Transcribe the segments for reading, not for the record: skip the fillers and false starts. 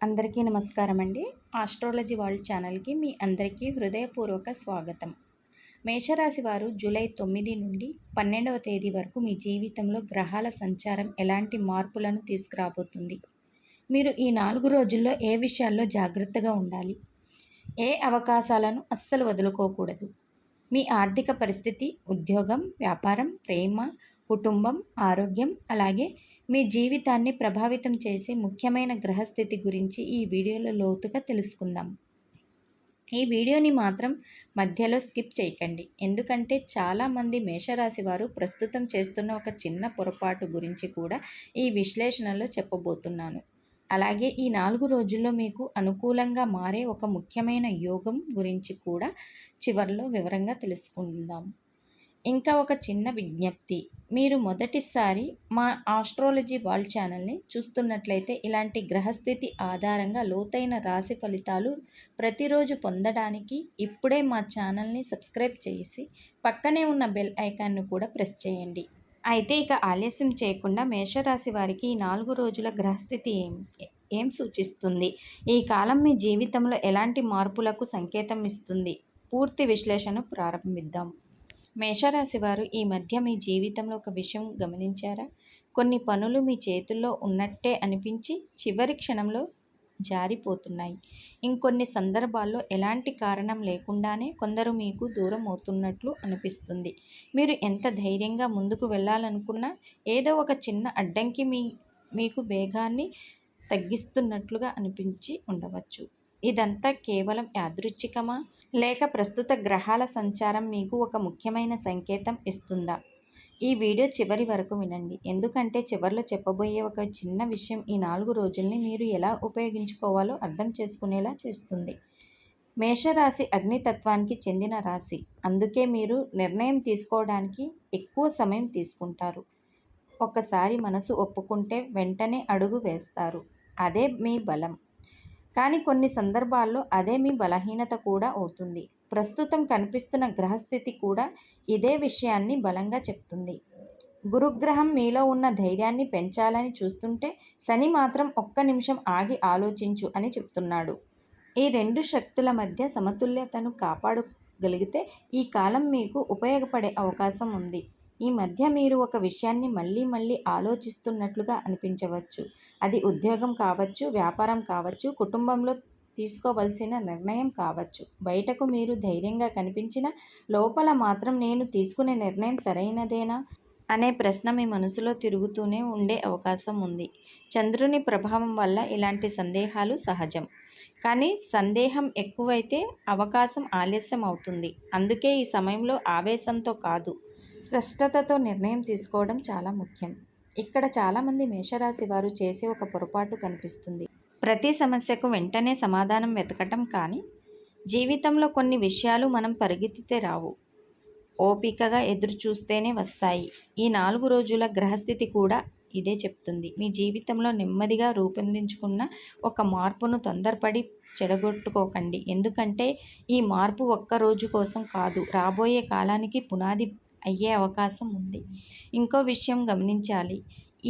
అందరికీ నమస్కారం అండి. ఆస్ట్రాలజీ వరల్డ్ ఛానల్కి మీ అందరికీ హృదయపూర్వక స్వాగతం. మేషరాశి వారు జూలై 9 నుండి 12వ తేదీ వరకు మీ జీవితంలో గ్రహాల సంచారం ఎలాంటి మార్పులను తీసుకురాబోతుంది, మీరు ఈ 4 రోజుల్లో ఏ విషయాల్లో జాగ్రత్తగా ఉండాలి, ఏ అవకాశాలను అస్సలు వదులుకోకూడదు, మీ ఆర్థిక పరిస్థితి, ఉద్యోగం, వ్యాపారం, ప్రేమ, కుటుంబం, ఆరోగ్యం, అలాగే మీ జీవితాన్ని ప్రభావితం చేసే ముఖ్యమైన గ్రహస్థితి గురించి ఈ వీడియోలో లోతుగా తెలుసుకుందాం. ఈ వీడియోని మాత్రం మధ్యలో స్కిప్ చేయకండి, ఎందుకంటే చాలామంది మేషరాశి వారు ప్రస్తుతం చేస్తున్న ఒక చిన్న పొరపాటు గురించి కూడా ఈ విశ్లేషణలో చెప్పబోతున్నాను. అలాగే ఈ 4 రోజుల్లో మీకు అనుకూలంగా మారే ఒక ముఖ్యమైన యోగం గురించి కూడా చివరిలో వివరంగా తెలుసుకుందాం. ఇంకా ఒక చిన్న విజ్ఞప్తి, మీరు మొదటిసారి మా ఆస్ట్రాలజీ వరల్డ్ ఛానల్ని చూస్తున్నట్లయితే ఇలాంటి గ్రహస్థితి ఆధారంగా లోతైన రాశి ఫలితాలు ప్రతిరోజు పొందడానికి ఇప్పుడే మా ఛానల్ని సబ్స్క్రైబ్ చేసి పక్కనే ఉన్న బెల్ ఐకాన్ను కూడా ప్రెస్ చేయండి. అయితే ఇక ఆలస్యం చేయకుండా మేషరాశి వారికి ఈ 4 రోజుల గ్రహస్థితి ఏం సూచిస్తుంది, ఈ కాలం మీ జీవితంలో ఎలాంటి మార్పులకు సంకేతం ఇస్తుంది, పూర్తి విశ్లేషణ ప్రారంభిద్దాం. మేషరాశి వారు ఈ మధ్య మీ జీవితంలో ఒక విషయం గమనించారా? కొన్ని పనులు మీ చేతుల్లో ఉన్నట్టే అనిపించి చివరి క్షణంలో జారిపోతున్నాయి. ఇంకొన్ని సందర్భాల్లో ఎలాంటి కారణం లేకుండానే కొందరు మీకు దూరం అవుతున్నట్లు అనిపిస్తుంది. మీరు ఎంత ధైర్యంగా ముందుకు వెళ్ళాలనుకున్నా ఏదో ఒక చిన్న అడ్డంకి మీకు వేగాన్ని తగ్గిస్తున్నట్లుగా అనిపించి ఉండవచ్చు. ఇదంతా కేవలం యాదృచ్ఛికమా, లేక ప్రస్తుత గ్రహాల సంచారం మీకు ఒక ముఖ్యమైన సంకేతం ఇస్తుందా? ఈ వీడియో చివరి వరకు వినండి, ఎందుకంటే చివరిలో చెప్పబోయే ఒక చిన్న విషయం ఈ 4 రోజుల్ని మీరు ఎలా ఉపయోగించుకోవాలో అర్థం చేసుకునేలా చేస్తుంది. మేషరాశి అగ్నితత్వానికి చెందిన రాశి, అందుకే మీరు నిర్ణయం తీసుకోవడానికి ఎక్కువ సమయం తీసుకుంటారు. ఒకసారి మనసు ఒప్పుకుంటే వెంటనే అడుగు వేస్తారు. అదే మీ బలం. కానీ కొన్ని సందర్భాల్లో అదే మీ బలహీనత కూడా అవుతుంది. ప్రస్తుతం కనిపిస్తున్న గ్రహస్థితి కూడా ఇదే విషయాన్ని బలంగా చెప్తుంది. గురుగ్రహం మీలో ఉన్న ధైర్యాన్ని పెంచాలని చూస్తుంటే శని మాత్రం ఒక్క నిమిషం ఆగి ఆలోచించు అని చెప్తున్నాడు. ఈ రెండు శక్తుల మధ్య సమతుల్యతను కాపాడగలిగితే ఈ కాలం మీకు ఉపయోగపడే అవకాశం ఉంది. ఈ మధ్య మీరు ఒక విషయాన్ని మళ్ళీ మళ్ళీ ఆలోచిస్తున్నట్లుగా అనిపించవచ్చు. అది ఉద్యోగం కావచ్చు, వ్యాపారం కావచ్చు, కుటుంబంలో తీసుకోవలసిన నిర్ణయం కావచ్చు. బయటకు మీరు ధైర్యంగా కనిపించినా లోపల మాత్రం నేను తీసుకునే నిర్ణయం సరైనదేనా అనే ప్రశ్న మీ మనసులో తిరుగుతూనే ఉండే అవకాశం ఉంది. చంద్రుని ప్రభావం వల్ల ఇలాంటి సందేహాలు సహజం. కానీ సందేహం ఎక్కువైతే అవకాశం ఆలస్యం అవుతుంది. అందుకే ఈ సమయంలో ఆవేశంతో కాదు, స్పష్టతతో నిర్ణయం తీసుకోవడం చాలా ముఖ్యం. ఇక్కడ చాలామంది మేషరాశి వారు చేసే ఒక పొరపాటు కనిపిస్తుంది. ప్రతి సమస్యకు వెంటనే సమాధానం వెతకటం, కానీ జీవితంలో కొన్ని విషయాలు మనం పరిగెత్తితే రావు, ఓపికగా ఎదురు చూస్తేనే వస్తాయి. ఈ 4 రోజుల గ్రహస్థితి కూడా ఇదే చెప్తుంది. మీ జీవితంలో నెమ్మదిగా రూపొందించుకున్న ఒక మార్పును తొందరపడి చెడగొట్టుకోకండి, ఎందుకంటే ఈ మార్పు ఒక్క రోజు కోసం కాదు, రాబోయే కాలానికి పునాది అయ్యే అవకాశం ఉంది. ఇంకో విషయం గమనించాలి,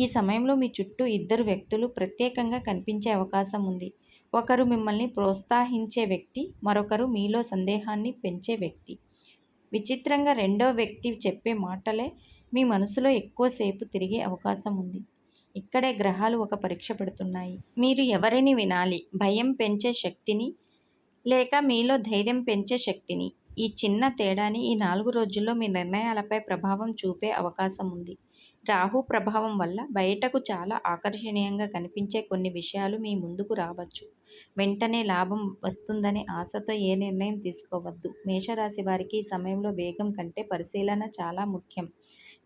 ఈ సమయంలో మీ చుట్టూ ఇద్దరు వ్యక్తులు ప్రత్యేకంగా కనిపించే అవకాశం ఉంది. ఒకరు మిమ్మల్ని ప్రోత్సహించే వ్యక్తి, మరొకరు మీలో సందేహాన్ని పెంచే వ్యక్తి. విచిత్రంగా రెండో వ్యక్తి చెప్పే మాటలే మీ మనసులో ఎక్కువసేపు తిరిగే అవకాశం ఉంది. ఇక్కడే గ్రహాలు ఒక పరీక్ష పెడుతున్నాయి. మీరు ఎవరిని వినాలి, భయం పెంచే శక్తిని లేక మీలో ధైర్యం పెంచే శక్తిని? ఈ చిన్న తేడాని ఈ 4 రోజుల్లో మీ నిర్ణయాలపై ప్రభావం చూపే అవకాశం ఉంది. రాహు ప్రభావం వల్ల బయటకు చాలా ఆకర్షణీయంగా కనిపించే కొన్ని విషయాలు మీ ముందుకు రావచ్చు. వెంటనే లాభం వస్తుందనే ఆశతో ఏ నిర్ణయం తీసుకోవద్దు. మేషరాశి వారికి ఈ సమయంలో వేగం కంటే పరిశీలన చాలా ముఖ్యం.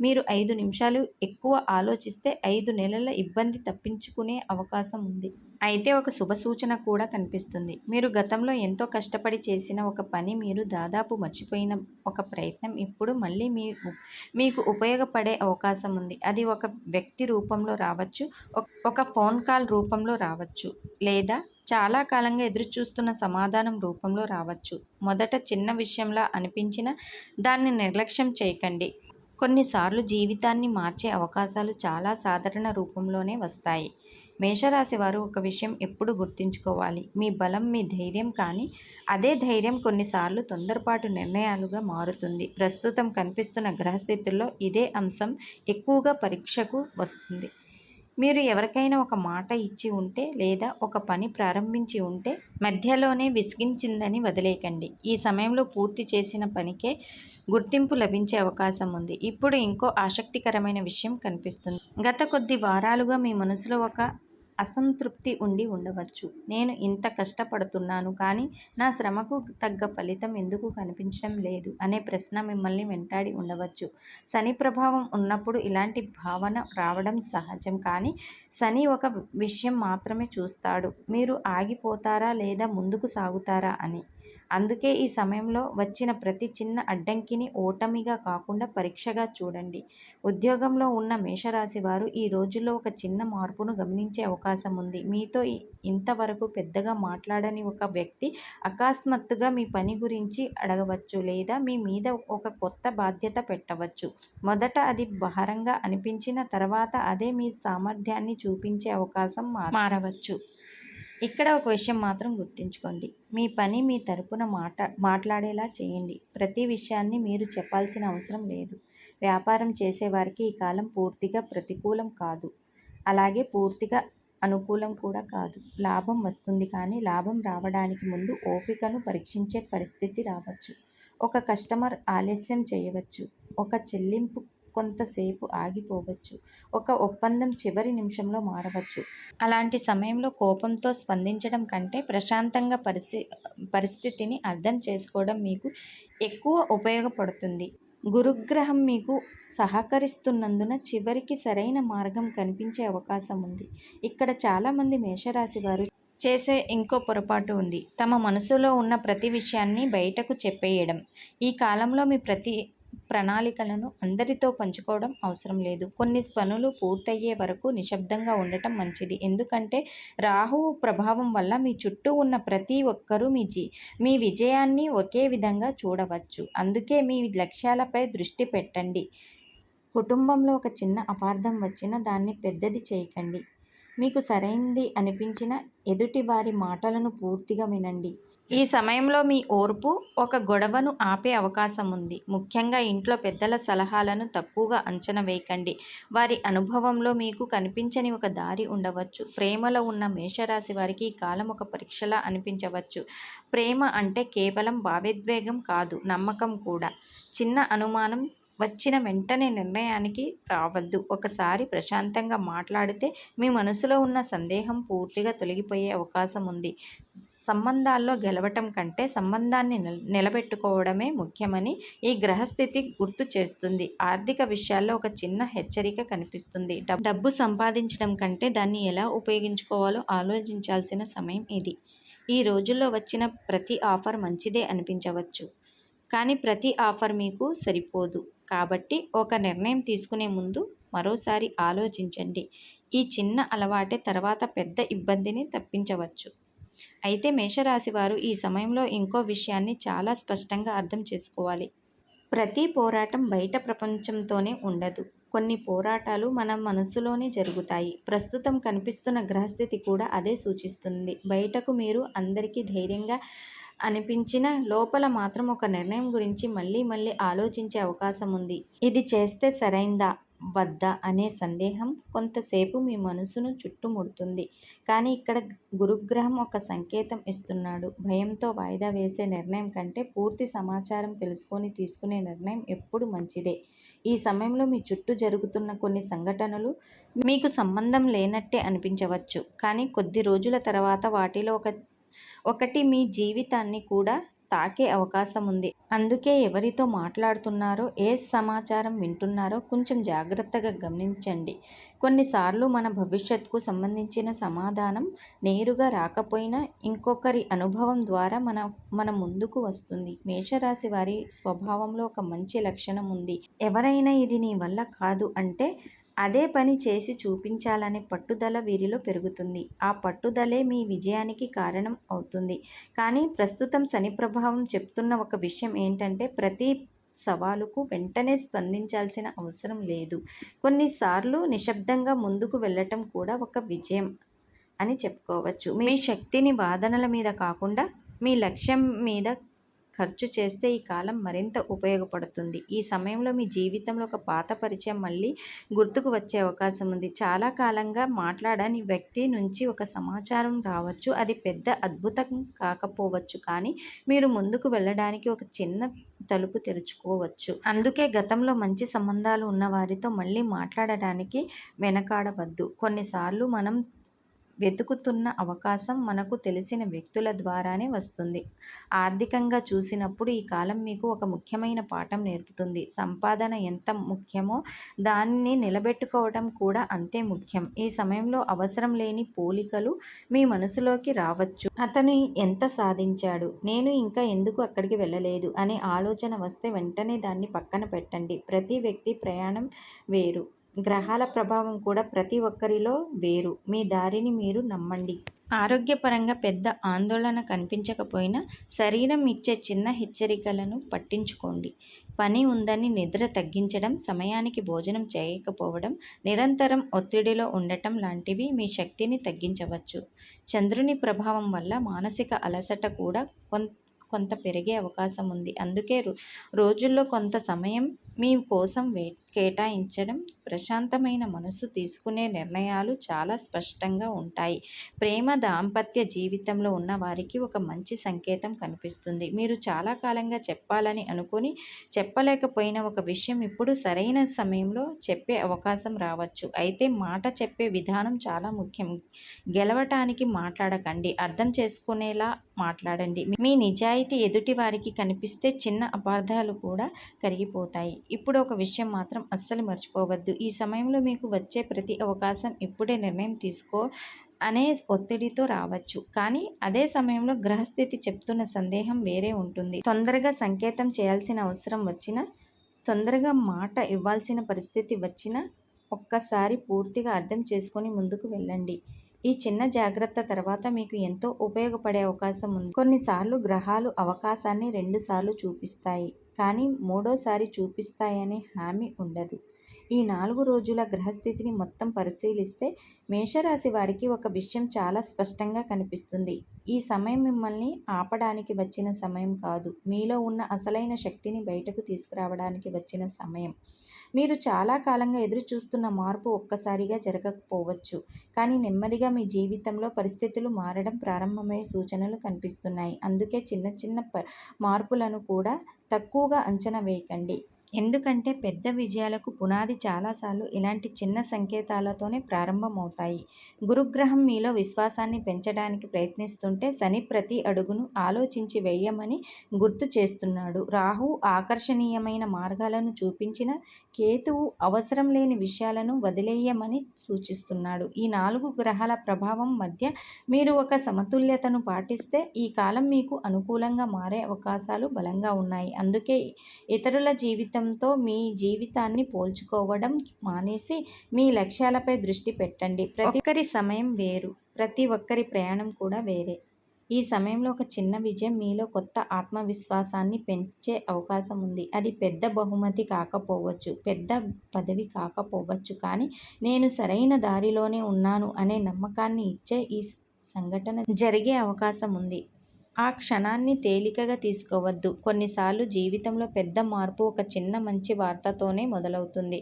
మీరు 5 నిమిషాలు ఎక్కువ ఆలోచిస్తే 5 నెలల ఇబ్బంది తప్పించుకునే అవకాశం ఉంది. అయితే ఒక శుభ సూచన కూడా కనిపిస్తుంది. మీరు గతంలో ఎంతో కష్టపడి చేసిన ఒక పని, మీరు దాదాపు మర్చిపోయిన ఒక ప్రయత్నం ఇప్పుడు మళ్ళీ మీకు ఉపయోగపడే అవకాశం ఉంది. అది ఒక వ్యక్తి రూపంలో రావచ్చు, ఒక ఫోన్ కాల్ రూపంలో రావచ్చు, లేదా చాలా కాలంగా ఎదురుచూస్తున్న సమాధానం రూపంలో రావచ్చు. మొదట చిన్న విషయంలా అనిపించినా దాన్ని నిర్లక్ష్యం చేయకండి. కొన్నిసార్లు జీవితాన్ని మార్చే అవకాశాలు చాలా సాధారణ రూపంలోనే వస్తాయి. మేషరాశి వారు ఒక విషయం ఎప్పుడు గుర్తుంచుకోవాలి. మీ బలం మీ ధైర్యం, కానీ అదే ధైర్యం కొన్నిసార్లు తొందరపాటు నిర్ణయాలుగా మారుతుంది. ప్రస్తుతం కనిపిస్తున్న గ్రహస్థితుల్లో ఇదే అంశం ఎక్కువగా పరీక్షకు వస్తుంది. మీరు ఎవరికైనా ఒక మాట ఇచ్చి ఉంటే లేదా ఒక పని ప్రారంభించి ఉంటే మధ్యలోనే విసిగించిందని వదిలేయకండి. ఈ సమయంలో పూర్తి చేసిన పనికే గుర్తింపు లభించే అవకాశం ఉంది. ఇప్పుడు ఇంకో ఆసక్తికరమైన విషయం కనిపిస్తుంది. గత కొద్ది వారాలుగా మీ మనసులో ఒక అసంతృప్తి ఉండి ఉండవచ్చు. నేను ఇంత కష్టపడుతున్నాను, కానీ నా శ్రమకు తగ్గ ఫలితం ఎందుకు కనిపించడం లేదు అనే ప్రశ్న మిమ్మల్ని వెంటాడి ఉండవచ్చు. శని ప్రభావం ఉన్నప్పుడు ఇలాంటి భావన రావడం సహజం, కానీ శని ఒక విషయం మాత్రమే చూస్తాడు: మీరు ఆగిపోతారా లేదా ముందుకు సాగుతారా అని. అందుకే ఈ సమయంలో వచ్చిన ప్రతి చిన్న అడ్డంకిని ఓటమిగా కాకుండా పరీక్షగా చూడండి. ఉద్యోగంలో ఉన్న మేషరాశి వారు ఈ రోజుల్లో ఒక చిన్న మార్పును గమనించే అవకాశం ఉంది. మీతో ఇంతవరకు పెద్దగా మాట్లాడని ఒక వ్యక్తి అకస్మాత్తుగా మీ పని గురించి అడగవచ్చు లేదా మీ మీద ఒక కొత్త బాధ్యత పెట్టవచ్చు. మొదట అది భారంగా అనిపించిన తర్వాత అదే మీ సామర్థ్యాన్ని చూపించే అవకాశం మారవచ్చు. ఇక్కడ ఒక విషయం మాత్రం గుర్తుంచుకోండి: మీ పని మీ తరపున మాట్లాడేలా చేయండి. ప్రతి విషయాన్ని మీరు చెప్పాల్సిన అవసరం లేదు. వ్యాపారం చేసేవారికి ఈ కాలం పూర్తిగా ప్రతికూలం కాదు, అలాగే పూర్తిగా అనుకూలం కూడా కాదు. లాభం వస్తుంది, కానీ లాభం రావడానికి ముందు ఓపికను పరీక్షించే పరిస్థితి రావచ్చు. ఒక కస్టమర్ ఆలస్యం చేయవచ్చు, ఒక చెల్లింపు కొంతసేపు ఆగిపోవచ్చు, ఒక ఒప్పందం చివరి నిమిషంలో మారవచ్చు. అలాంటి సమయంలో కోపంతో స్పందించడం కంటే ప్రశాంతంగా పరిస్థితిని అర్థం చేసుకోవడం మీకు ఎక్కువ ఉపయోగపడుతుంది. గురుగ్రహం మీకు సహకరిస్తున్నందున చివరికి సరైన మార్గం కనిపించే అవకాశం ఉంది. ఇక్కడ చాలామంది మేషరాశి వారు చేసే ఇంకో పొరపాటు ఉంది: తమ మనసులో ఉన్న ప్రతి విషయాన్ని బయటకు చెప్పేయడం. ఈ కాలంలో మీ ప్రతి ప్రణాళికలను అందరితో పంచుకోవడం అవసరం లేదు. కొన్ని పనులు పూర్తయ్యే వరకు నిశ్శబ్దంగా ఉండటం మంచిది. ఎందుకంటే రాహువు ప్రభావం వల్ల మీ చుట్టూ ఉన్న ప్రతి ఒక్కరూ మీ విజయాన్ని ఒకే విధంగా చూడవచ్చు. అందుకే మీ లక్ష్యాలపై దృష్టి పెట్టండి. కుటుంబంలో ఒక చిన్న అపార్థం వచ్చినా దాన్ని పెద్దది చేయకండి. మీకు సరైంది అనిపించిన ఎదుటి వారి మాటలను పూర్తిగా వినండి. ఈ సమయంలో మీ ఓర్పు ఒక గొడవను ఆపే అవకాశం ఉంది. ముఖ్యంగా ఇంట్లో పెద్దల సలహాలను తక్కువగా అంచనా వేయకండి. వారి అనుభవంలో మీకు కనిపించని ఒక దారి ఉండవచ్చు. ప్రేమలో ఉన్న మేషరాశి వారికి ఈ కాలం ఒక పరీక్షలా అనిపించవచ్చు. ప్రేమ అంటే కేవలం భావోద్వేగం కాదు, నమ్మకం కూడా. చిన్న అనుమానం వచ్చిన వెంటనే నిర్ణయానికి రావద్దు. ఒకసారి ప్రశాంతంగా మాట్లాడితే మీ మనసులో ఉన్న సందేహం పూర్తిగా తొలగిపోయే అవకాశం ఉంది. సంబంధాల్లో గెలవటం కంటే సంబంధాన్ని నిలబెట్టుకోవడమే ముఖ్యమని ఈ గ్రహస్థితి గుర్తు చేస్తుంది. ఆర్థిక విషయాల్లో ఒక చిన్న హెచ్చరిక కనిపిస్తుంది. డబ్బు సంపాదించడం కంటే దాన్ని ఎలా ఉపయోగించుకోవాలో ఆలోచించాల్సిన సమయం ఇది. ఈ రోజుల్లో వచ్చిన ప్రతి ఆఫర్ మంచిదే అనిపించవచ్చు, కానీ ప్రతి ఆఫర్ మీకు సరిపోదు. కాబట్టి ఒక నిర్ణయం తీసుకునే ముందు మరోసారి ఆలోచించండి. ఈ చిన్న అలవాటే తర్వాత పెద్ద ఇబ్బందిని తప్పించవచ్చు. అయితే మేషరాశి వారు ఈ సమయంలో ఇంకో విషయాన్ని చాలా స్పష్టంగా అర్థం చేసుకోవాలి: ప్రతి పోరాటం బయట ప్రపంచంతోనే ఉండదు. కొన్ని పోరాటాలు మన మనసులోనే జరుగుతాయి. ప్రస్తుతం కనిపిస్తున్న గ్రహస్థితి కూడా అదే సూచిస్తుంది. బయటకు మీరు అందరికీ ధైర్యంగా అనిపించిన లోపల మాత్రం ఒక నిర్ణయం గురించి మళ్ళీ ఆలోచించే అవకాశం ఉంది. ఇది చేస్తే సరైందా వద్దా అనే సందేహం కొంతసేపు మీ మనసును చుట్టుముడుతుంది. కానీ ఇక్కడ గురుగ్రహం ఒక సంకేతం ఇస్తున్నాడు: భయంతో వాయిదా వేసే నిర్ణయం కంటే పూర్తి సమాచారం తెలుసుకొని తీసుకునే నిర్ణయం ఎప్పుడు మంచిదే. ఈ సమయంలో మీ చుట్టూ జరుగుతున్న కొన్ని సంఘటనలు మీకు సంబంధం లేనట్టే అనిపించవచ్చు, కానీ కొద్ది రోజుల తర్వాత వాటిలో ఒకటి మీ జీవితాన్ని కూడా తాకే అవకాశం ఉంది. అందుకే ఎవరితో మాట్లాడుతున్నారో, ఏ సమాచారం వింటున్నారో కొంచెం జాగ్రత్తగా గమనించండి. కొన్నిసార్లు మన భవిష్యత్తుకు సంబంధించిన సమాధానం నేరుగా రాకపోయినా ఇంకొకరి అనుభవం ద్వారా మన ముందుకు వస్తుంది. మేషరాశి వారి స్వభావంలో ఒక మంచి లక్షణం ఉంది: ఎవరైనా ఇది నీ వల్ల కాదు అంటే అదే పని చేసి చూపించాలనే పట్టుదల వీరిలో పెరుగుతుంది. ఆ పట్టుదలే మీ విజయానికి కారణం అవుతుంది. కానీ ప్రస్తుతం శని ప్రభావం చెప్తున్న ఒక విషయం ఏంటంటే ప్రతి సవాలుకు వెంటనే స్పందించాల్సిన అవసరం లేదు. కొన్నిసార్లు నిశ్శబ్దంగా ముందుకు వెళ్ళటం కూడా ఒక విజయం. అని చెప్పుకోవచ్చు. మీ శక్తిని వాదనల మీద కాకుండా మీ లక్ష్యం మీద ఖర్చు చేస్తే ఈ కాలం మరింత ఉపయోగపడుతుంది. ఈ సమయంలో మీ జీవితంలో ఒక పాత పరిచయం మళ్ళీ గుర్తుకు వచ్చే అవకాశం ఉంది. చాలా కాలంగా మాట్లాడని వ్యక్తి నుంచి ఒక సమాచారం రావచ్చు. అది పెద్ద అద్భుతం కాకపోవచ్చు, కానీ మీరు ముందుకు వెళ్ళడానికి ఒక చిన్న తలుపు తెరుచుకోవచ్చు. అందుకే గతంలో మంచి సంబంధాలు ఉన్న వారితో మళ్ళీ మాట్లాడడానికి వెనకాడవద్దు. కొన్నిసార్లు మనం వెతుకుతున్న అవకాశం మనకు తెలిసిన వ్యక్తుల ద్వారానే వస్తుంది. ఆర్థికంగా చూసినప్పుడు ఈ కాలం మీకు ఒక ముఖ్యమైన పాఠం నేర్పుతుంది. సంపాదన ఎంత ముఖ్యమో దాన్ని నిలబెట్టుకోవడం కూడా అంతే ముఖ్యం. ఈ సమయంలో అవసరం లేని పోలికలు మీ మనసులోకి రావచ్చు. అతను ఎంత సాధించాడు, నేను ఇంకా ఎందుకు అక్కడికి వెళ్ళలేదు అనే ఆలోచన వస్తే వెంటనే దాన్ని పక్కన పెట్టండి. ప్రతి వ్యక్తి ప్రయాణం వేరు. గ్రహాల ప్రభావం కూడా ప్రతి ఒక్కరిలో వేరు. మీ దారిని మీరు నమ్మండి. ఆరోగ్యపరంగా పెద్ద ఆందోళన కనిపించకపోయినా శరీరం ఇచ్చే చిన్న హెచ్చరికలను పట్టించుకోండి. పని ఉందని నిద్ర తగ్గించడం, సమయానికి భోజనం చేయకపోవడం, నిరంతరం ఒత్తిడిలో ఉండటం లాంటివి మీ శక్తిని తగ్గించవచ్చు. చంద్రుని ప్రభావం వల్ల మానసిక అలసట కూడా కొంత పెరిగే అవకాశం ఉంది. అందుకే రోజుల్లో కొంత సమయం మీ కోసం కేటాయించడం. ప్రశాంతమైన మనసు తీసుకునే నిర్ణయాలు చాలా స్పష్టంగా ఉంటాయి. ప్రేమ, దాంపత్య జీవితంలో ఉన్న వారికి ఒక మంచి సంకేతం కనిపిస్తుంది. మీరు చాలా కాలంగా చెప్పాలని అనుకుని చెప్పలేకపోయిన ఒక విషయం ఇప్పుడు సరైన సమయంలో చెప్పే అవకాశం రావచ్చు. అయితే మాట చెప్పే విధానం చాలా ముఖ్యం. గెలవటానికి మాట్లాడకండి, అర్థం చేసుకునేలా మాట్లాడండి. మీ నిజాయితీ ఎదుటి వారికి కనిపిస్తే చిన్న అపార్థాలు కూడా కరిగిపోతాయి. ఇప్పుడు ఒక విషయం మాత్రం అస్సలు మర్చిపోవద్దు. ఈ సమయంలో మీకు వచ్చే ప్రతి అవకాశం ఇప్పుడే నిర్ణయం తీసుకో అనే ఒత్తిడితో రావచ్చు. కానీ అదే సమయంలో గ్రహస్థితి చెప్తున్న సందేహం వేరే ఉంటుంది. తొందరగా సంకేతం చేయాల్సిన అవసరం వచ్చినా, తొందరగా మాట ఇవ్వాల్సిన పరిస్థితి వచ్చినా ఒక్కసారి పూర్తిగా అర్థం చేసుకొని ముందుకు వెళ్ళండి. ఈ చిన్న జాగ్రత్త తర్వాత మీకు ఎంతో ఉపయోగపడే అవకాశం ఉంది. కొన్నిసార్లు గ్రహాలు అవకాశాన్ని 2 సార్లు చూపిస్తాయి, కానీ మూడోసారి చూపిస్తాయనే హామీ ఉండదు. ఈ 4 రోజుల గ్రహస్థితిని మొత్తం పరిశీలిస్తే మేషరాశి వారికి ఒక విషయం చాలా స్పష్టంగా కనిపిస్తుంది. ఈ సమయం మిమ్మల్ని ఆపడానికి వచ్చిన సమయం కాదు. మీలో ఉన్న అసలైన శక్తిని బయటకు తీసుకురావడానికి వచ్చిన సమయం. మీరు చాలా కాలంగా ఎదురు చూస్తున్న మార్పు ఒక్కసారిగా జరగకపోవచ్చు, కానీ నెమ్మదిగా మీ జీవితంలో పరిస్థితులు మారడం ప్రారంభమయ్యే సూచనలు కనిపిస్తున్నాయి. అందుకే చిన్న చిన్న మార్పులను కూడా తక్కువగా అంచనా వేయకండి. ఎందుకంటే పెద్ద విజయాలకు పునాది చాలాసార్లు ఇలాంటి చిన్న సంకేతాలతోనే ప్రారంభమవుతాయి. గురుగ్రహం మీలో విశ్వాసాన్ని పెంచడానికి ప్రయత్నిస్తుంటే శని ప్రతి అడుగును ఆలోచించి వేయమని గుర్తు చేస్తున్నాడు. రాహువు ఆకర్షణీయమైన మార్గాలను చూపించిన కేతువు అవసరం లేని విషయాలను వదిలేయమని సూచిస్తున్నాడు. ఈ 4 గ్రహాల ప్రభావం మధ్య మీరు ఒక సమతుల్యతను పాటిస్తే ఈ కాలం మీకు అనుకూలంగా మారే అవకాశాలు బలంగా ఉన్నాయి. అందుకే ఇతరుల జీవితంతో మీ జీవితాన్ని పోల్చుకోవడం మానేసి మీ లక్ష్యాలపై దృష్టి పెట్టండి. ప్రతి ఒక్కరి సమయం వేరు, ప్రతి ఒక్కరి ప్రయాణం కూడా వేరే. ఈ సమయంలో ఒక చిన్న విజయం మీలో కొత్త ఆత్మవిశ్వాసాన్ని పెంచే అవకాశం ఉంది. అది పెద్ద బహుమతి కాకపోవచ్చు, పెద్ద పదవి కాకపోవచ్చు, కానీ నేను సరైన దారిలోనే ఉన్నాను అనే నమ్మకాన్ని ఇచ్చే ఈ సంఘటన జరిగే అవకాశం ఉంది. ఆ క్షణాన్ని తేలికగా తీసుకోవద్దు. కొన్నిసార్లు జీవితంలో పెద్ద మార్పు ఒక చిన్న మంచి వార్తతోనే మొదలవుతుంది.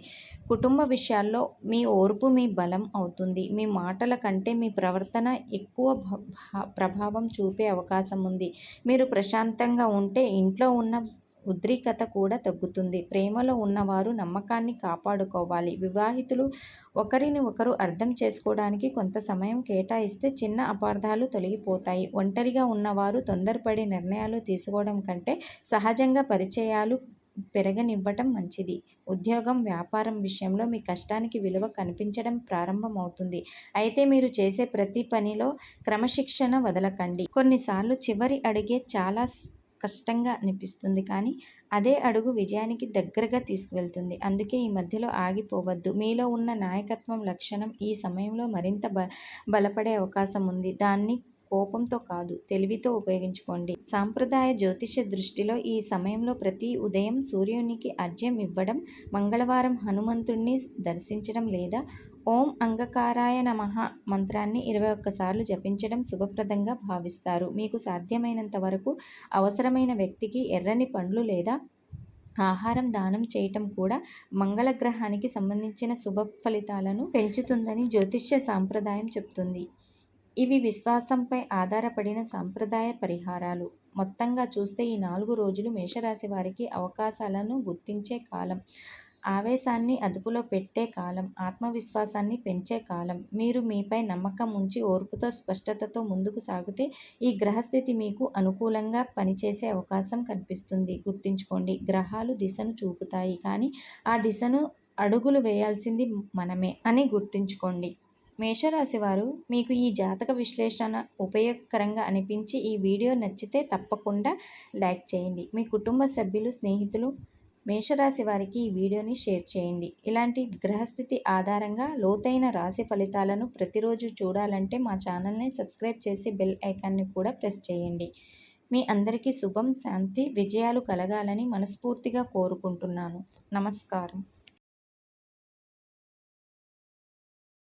కుటుంబ విషయాల్లో మీ ఓర్పు మీ బలం అవుతుంది. మీ మాటల కంటే మీ ప్రవర్తన ఎక్కువ ప్రభావం చూపే అవకాశం ఉంది. మీరు ప్రశాంతంగా ఉంటే ఇంట్లో ఉన్న ఉద్రిక్తత కూడా తగ్గుతుంది. ప్రేమలో ఉన్నవారు నమ్మకాన్ని కాపాడుకోవాలి. వివాహితులు ఒకరిని ఒకరు అర్థం చేసుకోవడానికి కొంత సమయం కేటాయిస్తే చిన్న అపార్థాలు తొలగిపోతాయి. ఒంటరిగా ఉన్నవారు తొందరపడి నిర్ణయాలు తీసుకోవడం కంటే సహజంగా పరిచయాలు పెరగనివ్వటం మంచిది. ఉద్యోగం, వ్యాపారం విషయంలో మీ కష్టానికి విలువ కనిపించడం ప్రారంభమవుతుంది. అయితే మీరు చేసే ప్రతి పనిలో క్రమశిక్షణ వదలకండి. కొన్నిసార్లు చివరి అడుగే చాలా కష్టంగా అనిపిస్తుంది, కానీ అదే అడుగు విజయానికి దగ్గరగా తీసుకువెళ్తుంది. అందుకే ఈ మధ్యలో ఆగిపోవద్దు. మీలో ఉన్న నాయకత్వం లక్షణం ఈ సమయంలో మరింత బలపడే అవకాశం ఉంది. దాన్ని కోపంతో కాదు, తెలివితో ఉపయోగించుకోండి. సాంప్రదాయ జ్యోతిష దృష్టిలో ఈ సమయంలో ప్రతి ఉదయం సూర్యునికి అర్ఘ్యం ఇవ్వడం, మంగళవారం హనుమంతుడిని దర్శించడం లేదా ఓం అంగకారాయ నమః మంత్రాన్ని 21 సార్లు జపించడం శుభప్రదంగా భావిస్తారు. మీకు సాధ్యమైనంత వరకు అవసరమైన వ్యక్తికి ఎర్రని పండ్లు లేదా ఆహారం దానం చేయటం కూడా మంగళగ్రహానికి సంబంధించిన శుభ ఫలితాలను పెంచుతుందని జ్యోతిష్య సాంప్రదాయం చెప్తుంది. ఇవి విశ్వాసంపై ఆధారపడిన సాంప్రదాయ పరిహారాలు. మొత్తంగా చూస్తే ఈ 4 రోజులు మేషరాశి వారికి అవకాశాలను గుర్తించే కాలం, ఆవేశాన్ని అదుపులో పెట్టే కాలం, ఆత్మవిశ్వాసాన్ని పెంచే కాలం. మీరు మీపై నమ్మకం ఉంచి ఓర్పుతో స్పష్టతతో ముందుకు సాగితే ఈ గ్రహస్థితి మీకు అనుకూలంగా పనిచేసే అవకాశం కనిపిస్తుంది. గుర్తుంచుకోండి, గ్రహాలు దిశను చూపుతాయి, కానీ ఆ దిశను అడుగులు వేయాల్సింది మనమే అని గుర్తుంచుకోండి. మేషరాశి వారు, మీకు ఈ జాతక విశ్లేషణ ఉపయోగకరంగా అనిపించి ఈ వీడియో నచ్చితే తప్పకుండా లైక్ చేయండి. మీ కుటుంబ సభ్యులు, స్నేహితులు మేషరాశి వారికి ఈ వీడియోని షేర్ చేయండి. ఇలాంటి గ్రహస్థితి ఆధారంగా లోతైన రాశి ఫలితాలను ప్రతిరోజు చూడాలంటే మా ఛానల్ని సబ్స్క్రైబ్ చేసి బెల్ ఐకాన్ని కూడా ప్రెస్ చేయండి. మీ అందరికీ శుభం, శాంతి, విజయాలు కలగాలని మనస్ఫూర్తిగా కోరుకుంటున్నాను. నమస్కారం.